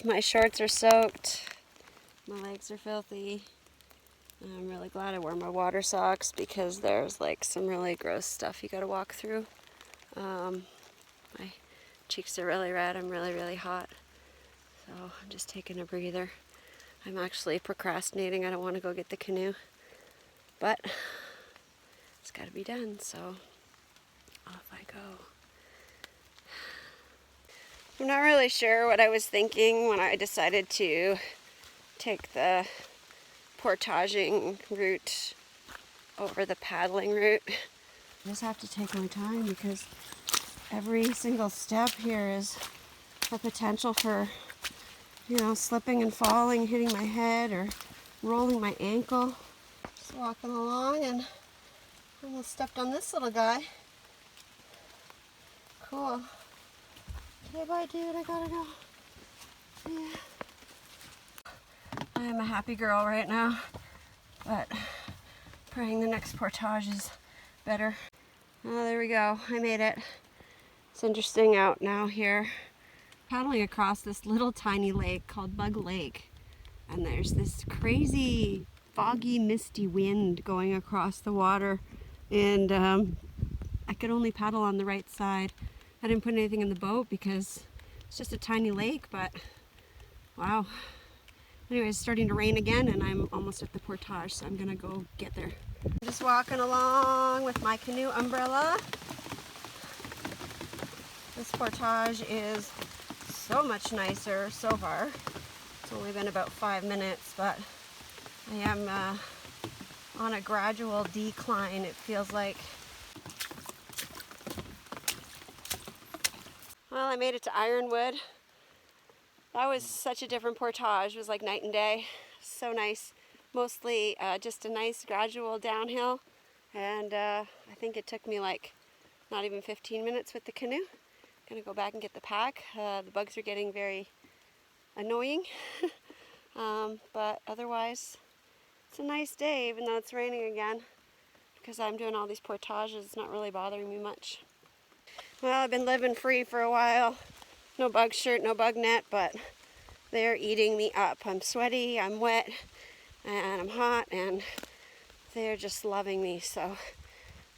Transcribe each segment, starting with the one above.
my shorts are soaked. My legs are filthy. I'm really glad I wore my water socks because there's like some really gross stuff you gotta walk through. My cheeks are really red. I'm really hot. So I'm just taking a breather. I'm actually procrastinating. I don't want to go get the canoe, but it's got to be done, so off I go. I'm not really sure what I was thinking when I decided to take the portaging route over the paddling route. I just have to take my time because every single step here is a potential for, you know, slipping and falling, hitting my head or rolling my ankle. Just walking along and almost stepped on this little guy. Cool. Okay, bye dude, I gotta go. Yeah. I am a happy girl right now, but praying the next portage is better. Oh, there we go. I made it. It's interesting out now here. Paddling across this little tiny lake called Bug Lake, and there's this crazy foggy misty wind going across the water, and I could only paddle on the right side. I didn't put anything in the boat because it's just a tiny lake, but wow. Anyway, it's starting to rain again and I'm almost at the portage, so I'm gonna go get there. I'm just walking along with my canoe umbrella. This portage is so much nicer so far. It's only been about 5 minutes, but I am on a gradual decline, it feels like. Well, I made it to Ironwood. That was such a different portage. It was like night and day. So nice. Mostly just a nice gradual downhill. And I think it took me like not even 15 minutes with the canoe. Gonna go back and get the pack. The bugs are getting very annoying. But otherwise, it's a nice day, even though it's raining again. Because I'm doing all these portages, it's not really bothering me much. Well, I've been living free for a while. No bug shirt, no bug net, but they're eating me up. I'm sweaty, I'm wet, and I'm hot, and they're just loving me. So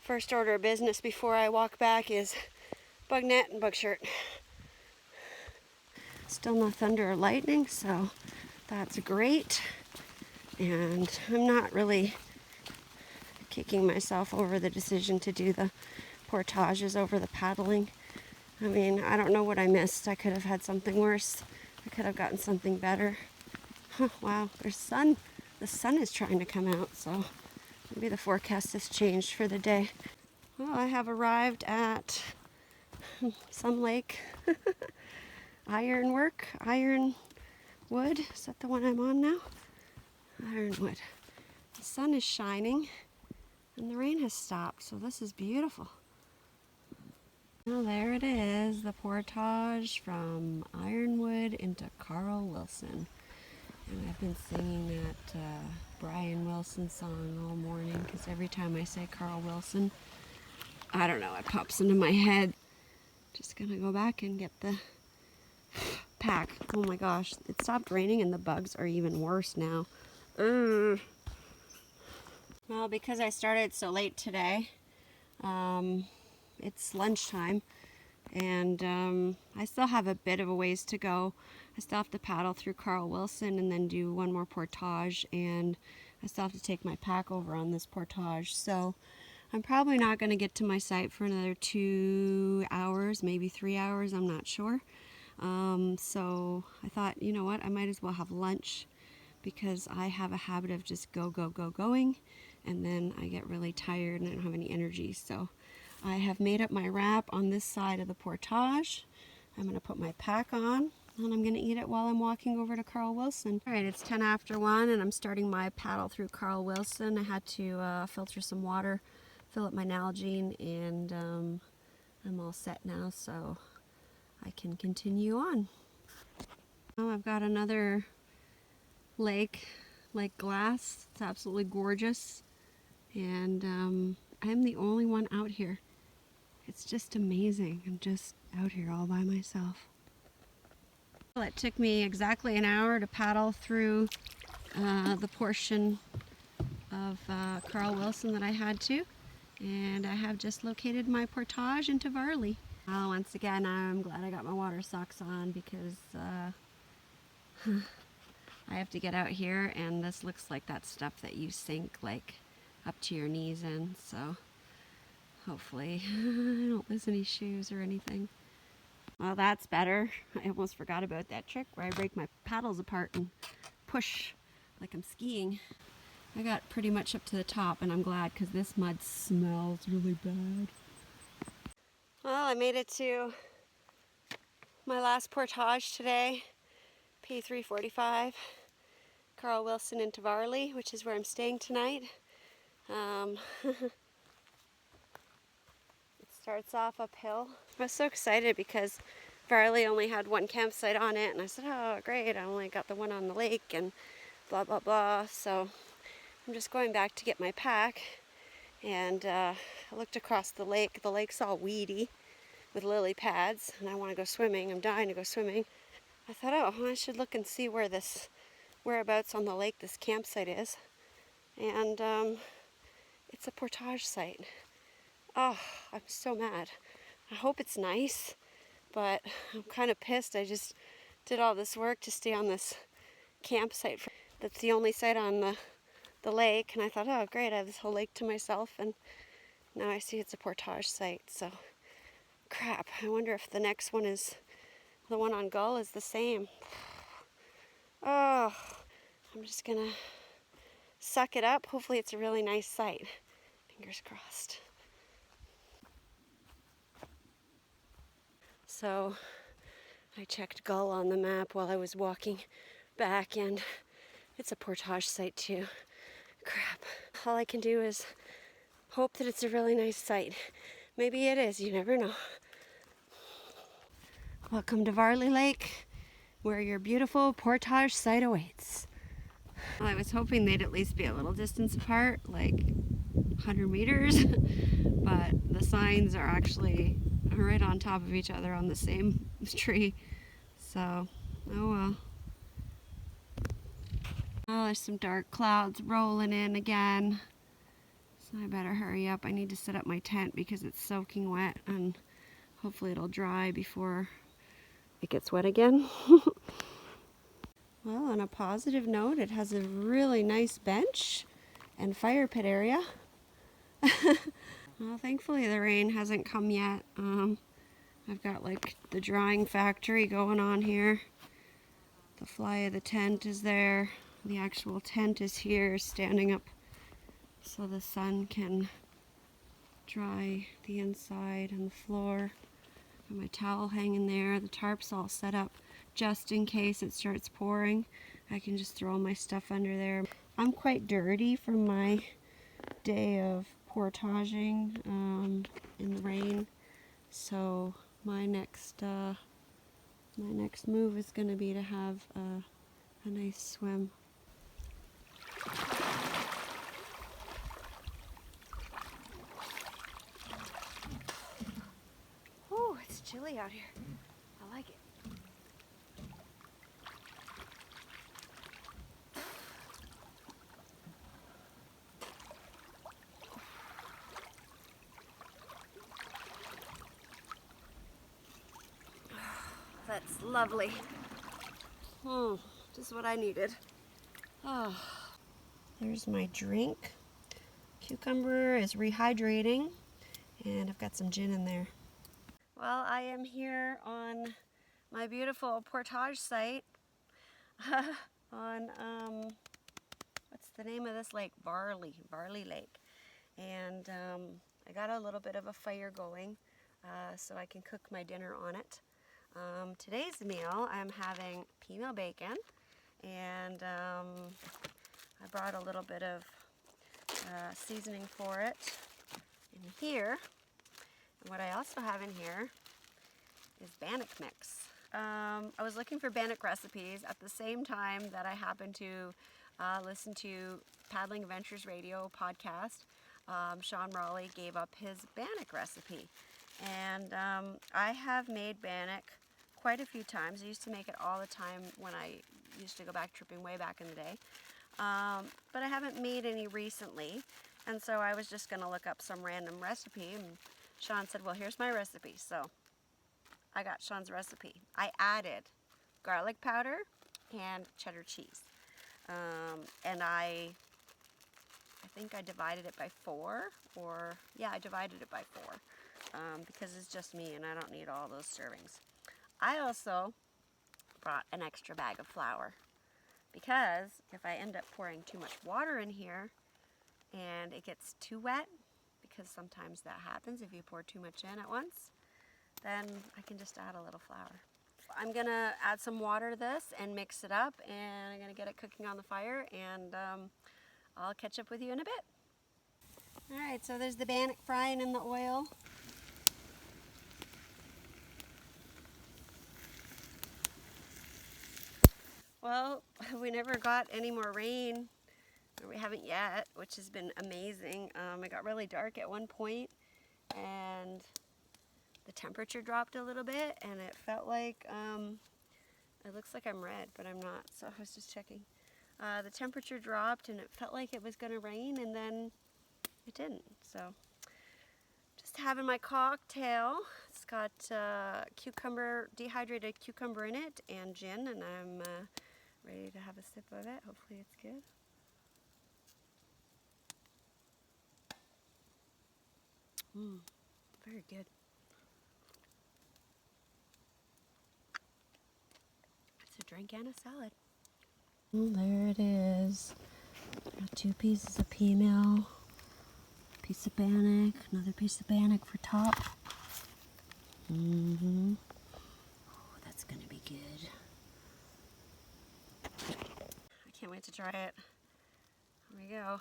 first order of business before I walk back is bug net and bug shirt. Still no thunder or lightning, so that's great. And I'm not really kicking myself over the decision to do the portages over the paddling. I mean, I don't know what I missed. I could have had something worse. I could have gotten something better. Huh, wow, there's sun. The sun is trying to come out, so maybe the forecast has changed for the day. Well, I have arrived at some lake. Ironwood. Is that the one I'm on now? Ironwood. The sun is shining and the rain has stopped, so this is beautiful. Well, there it is, the portage from Ironwood into Carl Wilson. And I've been singing that Brian Wilson song all morning because every time I say Carl Wilson, I don't know, it pops into my head. Just gonna go back and get the pack. Oh my gosh, it stopped raining and the bugs are even worse now. Well, because I started so late today, it's lunchtime, and I still have a bit of a ways to go. I still have to paddle through Carl Wilson and then do one more portage, and I still have to take my pack over on this portage. So I'm probably not going to get to my site for another 2 hours, maybe 3 hours, I'm not sure. So I thought, you know what, I might as well have lunch because I have a habit of just going, and then I get really tired and I don't have any energy. So I have made up my wrap on this side of the portage. I'm going to put my pack on and I'm going to eat it while I'm walking over to Carl Wilson. Alright, it's 10 after 1 and I'm starting my paddle through Carl Wilson. I had to filter some water, fill up my Nalgene, and I'm all set now, so I can continue on. Oh, I've got another lake glass. It's absolutely gorgeous, and I'm the only one out here. It's just amazing. I'm just out here all by myself. Well, it took me exactly an hour to paddle through the portion of Carl Wilson that I had to, and I have just located my portage into Varley. Once again, I'm glad I got my water socks on because I have to get out here, and this looks like that stuff that you sink like up to your knees in, so hopefully I don't lose any shoes or anything. Well, that's better. I almost forgot about that trick where I break my paddles apart and push like I'm skiing. I got pretty much up to the top, and I'm glad because this mud smells really bad. Well, I made it to my last portage today, P345, Carl Wilson into Varley, which is where I'm staying tonight. It starts off uphill. I was so excited because Varley only had one campsite on it, and I said, oh great, I only got the one on the lake and blah blah blah. So I'm just going back to get my pack, and I looked across the lake. The lake's all weedy with lily pads, and I want to go swimming. I'm dying to go swimming. I thought, oh, I should look and see where this whereabouts on the lake this campsite is, and it's a portage site. Oh, I'm so mad. I hope it's nice, but I'm kind of pissed. I just did all this work to stay on this campsite. That's the only site on the lake, and I thought, oh great, I have this whole lake to myself, and now I see it's a portage site. So crap, I wonder if the next one is, the one on Gull is the same. Oh, I'm just gonna suck it up. Hopefully it's a really nice site. Fingers crossed. So I checked Gull on the map while I was walking back, and it's a portage site too. Crap. All I can do is hope that it's a really nice site. Maybe it is, you never know. Welcome to Varley Lake, where your beautiful portage site awaits. Well, I was hoping they'd at least be a little distance apart, like 100 meters, but the signs are actually right on top of each other on the same tree. So, oh well. Oh, there's some dark clouds rolling in again. So I better hurry up. I need to set up my tent because it's soaking wet, and hopefully it'll dry before it gets wet again. Well, on a positive note, it has a really nice bench and fire pit area. Well, thankfully the rain hasn't come yet. I've got like the drying factory going on here. The fly of the tent is there. The actual tent is here, standing up so the sun can dry the inside and the floor. Got my towel hanging there. The tarp's all set up just in case it starts pouring. I can just throw my stuff under there. I'm quite dirty from my day of portaging in the rain, so my next move is going to be to have a nice swim. Oh, it's chilly out here. I like it. That's lovely. Just what I needed. Oh, there's my drink. Cucumber is rehydrating, and I've got some gin in there. Well, I am here on my beautiful portage site on, what's the name of this lake? Varley Lake. And I got a little bit of a fire going so I can cook my dinner on it. Today's meal, I'm having female bacon, and I brought a little bit of seasoning for it in here. And what I also have in here is Bannock mix. I was looking for Bannock recipes at the same time that I happened to listen to Paddling Adventures Radio podcast. Sean Raleigh gave up his Bannock recipe, and I have made Bannock quite a few times. I used to make it all the time when I used to go back tripping way back in the day. But I haven't made any recently, and so I was just going to look up some random recipe, and Sean said, well, here's my recipe. So I got Sean's recipe. I added garlic powder and cheddar cheese. And I think I divided it by 4, or yeah, I divided it by 4 because it's just me and I don't need all those servings. I also brought an extra bag of flour because if I end up pouring too much water in here and it gets too wet, because sometimes that happens if you pour too much in at once, then I can just add a little flour. I'm gonna add some water to this and mix it up, and I'm gonna get it cooking on the fire, and I'll catch up with you in a bit. All right, so there's the bannock frying in the oil. Well, we never got any more rain, or we haven't yet, which has been amazing. It got really dark at one point, and the temperature dropped a little bit, and it felt like, it looks like I'm red, but I'm not, so I was just checking. The temperature dropped, and it felt like it was going to rain, and then it didn't. So, just having my cocktail. It's got cucumber, dehydrated cucumber in it, and gin, and I'm ready to have a sip of it. Hopefully it's good. Very good. It's a drink and a salad. There it is. Got 2 pieces of peanut, piece of bannock, another piece of bannock for top. Oh, that's gonna be good. I can't wait to try it. Here we go.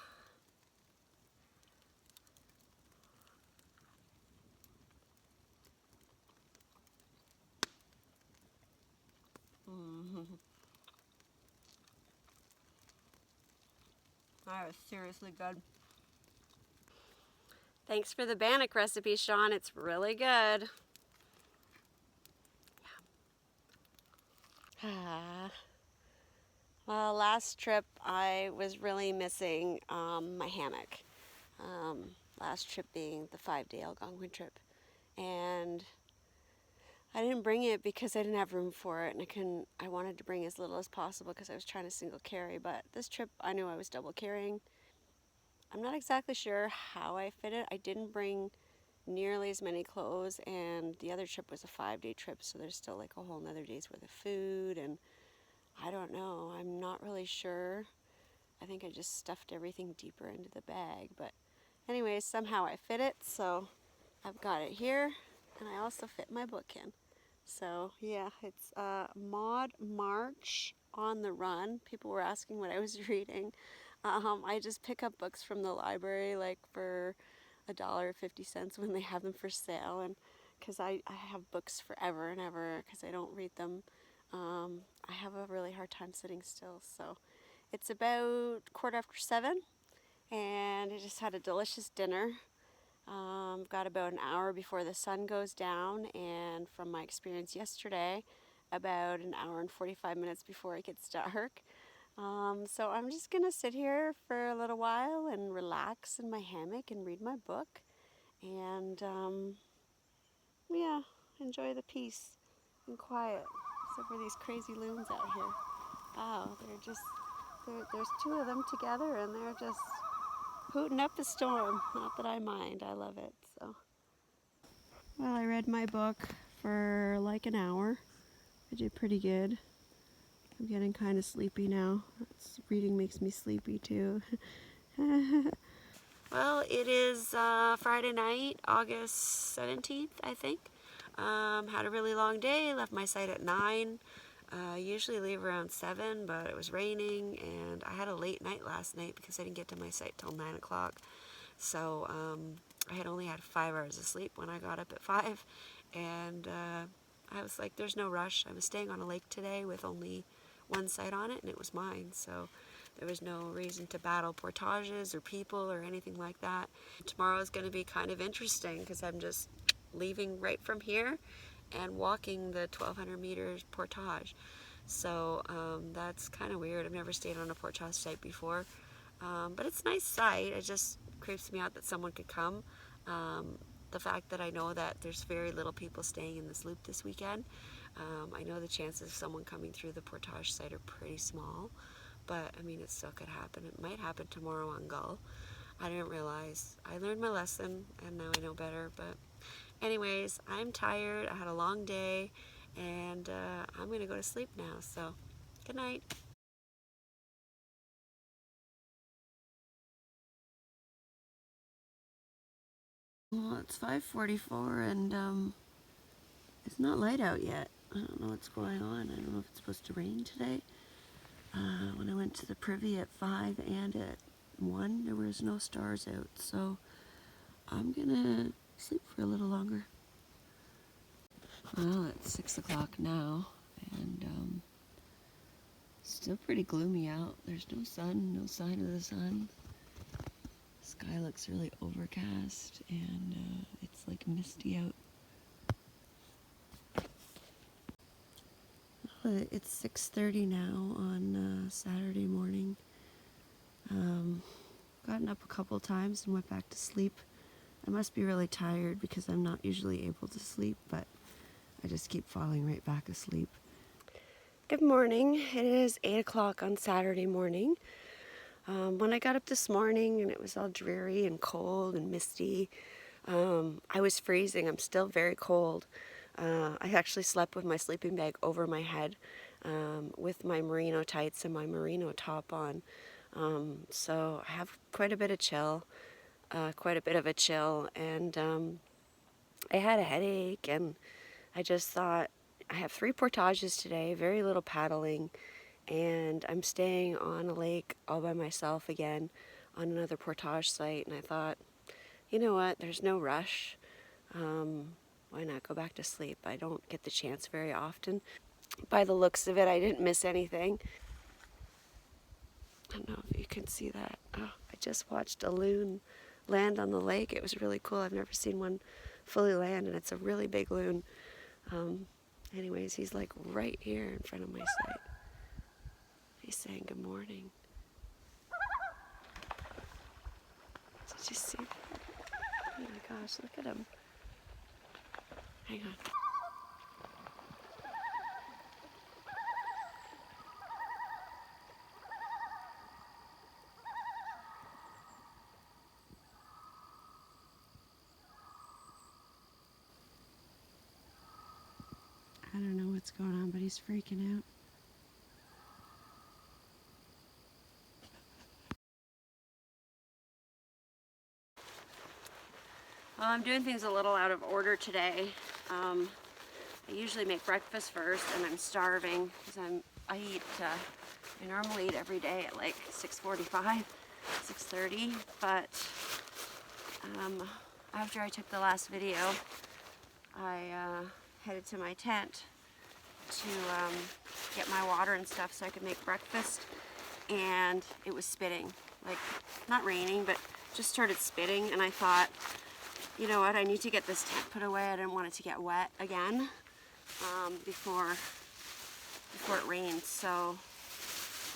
That was seriously good. Thanks for the bannock recipe, Sean. It's really good. Yeah. Well, last trip I was really missing my hammock. Last trip being the 5-day Algonquin trip. And I didn't bring it because I didn't have room for it, and I wanted to bring as little as possible because I was trying to single carry, but this trip I knew I was double carrying. I'm not exactly sure how I fit it. I didn't bring nearly as many clothes, and the other trip was a 5-day trip, so there's still like a whole nother day's worth of food, and I don't know. I'm not really sure. I think I just stuffed everything deeper into the bag, but anyways, somehow I fit it, so I've got it here, and I also fit my book in. So yeah, it's Maud March on the Run. People were asking what I was reading. I just pick up books from the library like for $1.50 when they have them for sale, and because I have books forever and ever because I don't read them. I have a really hard time sitting still. So it's about 7:15, and I just had a delicious dinner. Got about an hour before the sun goes down, and from my experience yesterday, about an hour and 45 minutes before it gets dark. So I'm just going to sit here for a little while and relax in my hammock and read my book, and yeah, enjoy the peace and quiet, except for these crazy loons out here. Wow, there's 2 of them together, and they're just hooting up the storm. Not that I mind, I love it. So, well, I read my book for like an hour. I did pretty good. I'm getting kind of sleepy now. Reading makes me sleepy too. Well, it is Friday night, August 17th, I think. Had a really long day, left my site at 9. Usually leave around 7, but it was raining, and I had a late night last night because I didn't get to my site till 9 o'clock. So I had only had 5 hours of sleep when I got up at 5, and I was like, there's no rush. I was staying on a lake today with only one site on it, and it was mine, so there was no reason to battle portages or people or anything like that. Tomorrow is going to be kind of interesting because I'm just leaving right from here, and walking the 1,200 meters portage. So that's kind of weird. I've never stayed on a portage site before, but it's a nice site. It just creeps me out that someone could come. The fact that I know that there's very little people staying in this loop this weekend, I know the chances of someone coming through the portage site are pretty small, but I mean, it still could happen. It might happen tomorrow on Gull. I didn't realize. I learned my lesson, and now I know better. But anyways, I'm tired. I had a long day, and I'm going to go to sleep now. So good night. Well, it's 5:44, and it's not light out yet. I don't know what's going on. I don't know if it's supposed to rain today. When I went to the privy at 5 and at 1, there was no stars out. So I'm going to sleep for a little longer. Well, it's 6 o'clock now, and still pretty gloomy out. There's no sun, no sign of the sun. The sky looks really overcast, and it's like misty out. It's 6:30 now on Saturday morning. Gotten up a couple times and went back to sleep. I must be really tired because I'm not usually able to sleep, but I just keep falling right back asleep. Good morning. It is 8 o'clock on Saturday morning. When I got up this morning and it was all dreary and cold and misty, I was freezing. I'm still very cold. I actually slept with my sleeping bag over my head with my merino tights and my merino top on. So I have quite a bit of a chill, and I had a headache, and I just thought, I have 3 portages today, very little paddling, and I'm staying on a lake all by myself again on another portage site, and I thought, you know what, there's no rush. Why not go back to sleep? I don't get the chance very often. By the looks of it, I didn't miss anything. I don't know if you can see that. Oh, I just watched a loon land on the lake. It was really cool. I've never seen one fully land, and it's a really big loon. Anyways, he's like right here in front of my site. He's saying good morning. Did you see that? Oh my gosh, look at him. Hang on. I don't know what's going on, but he's freaking out. Well, I'm doing things a little out of order today. I usually make breakfast first, and I'm starving because I normally eat every day at like 6:45, 6:30, but after I took the last video, I headed to my tent to get my water and stuff so I could make breakfast, and it was spitting, like not raining, but just started spitting, and I thought, you know what, I need to get this tent put away. I didn't want it to get wet again before it rained. So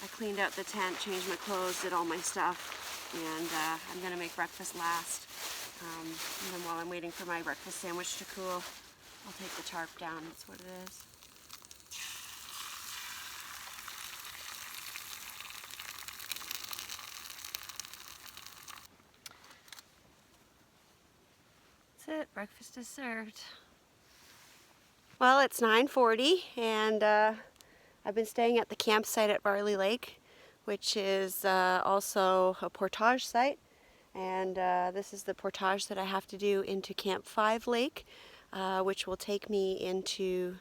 I cleaned out the tent, changed my clothes, did all my stuff, and I'm gonna make breakfast last. And then while I'm waiting for my breakfast sandwich to cool, I'll take the tarp down. That's what it is. That's it. Breakfast is served. Well, it's 9:40, and I've been staying at the campsite at Barley Lake, which is also a portage site. And this is the portage that I have to do into Camp 5 Lake, which will take me to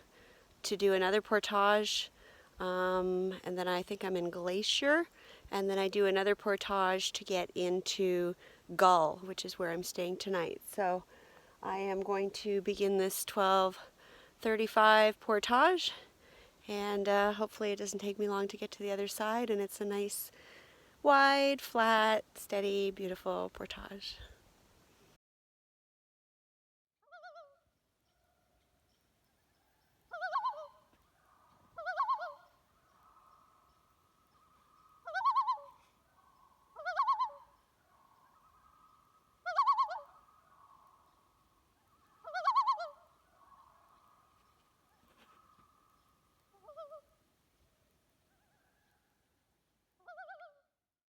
do another portage. And then I think I'm in Glacier, and then I do another portage to get into Gull, which is where I'm staying tonight. So I am going to begin this 12:35 portage, and hopefully it doesn't take me long to get to the other side, and it's a nice, wide, flat, steady, beautiful portage.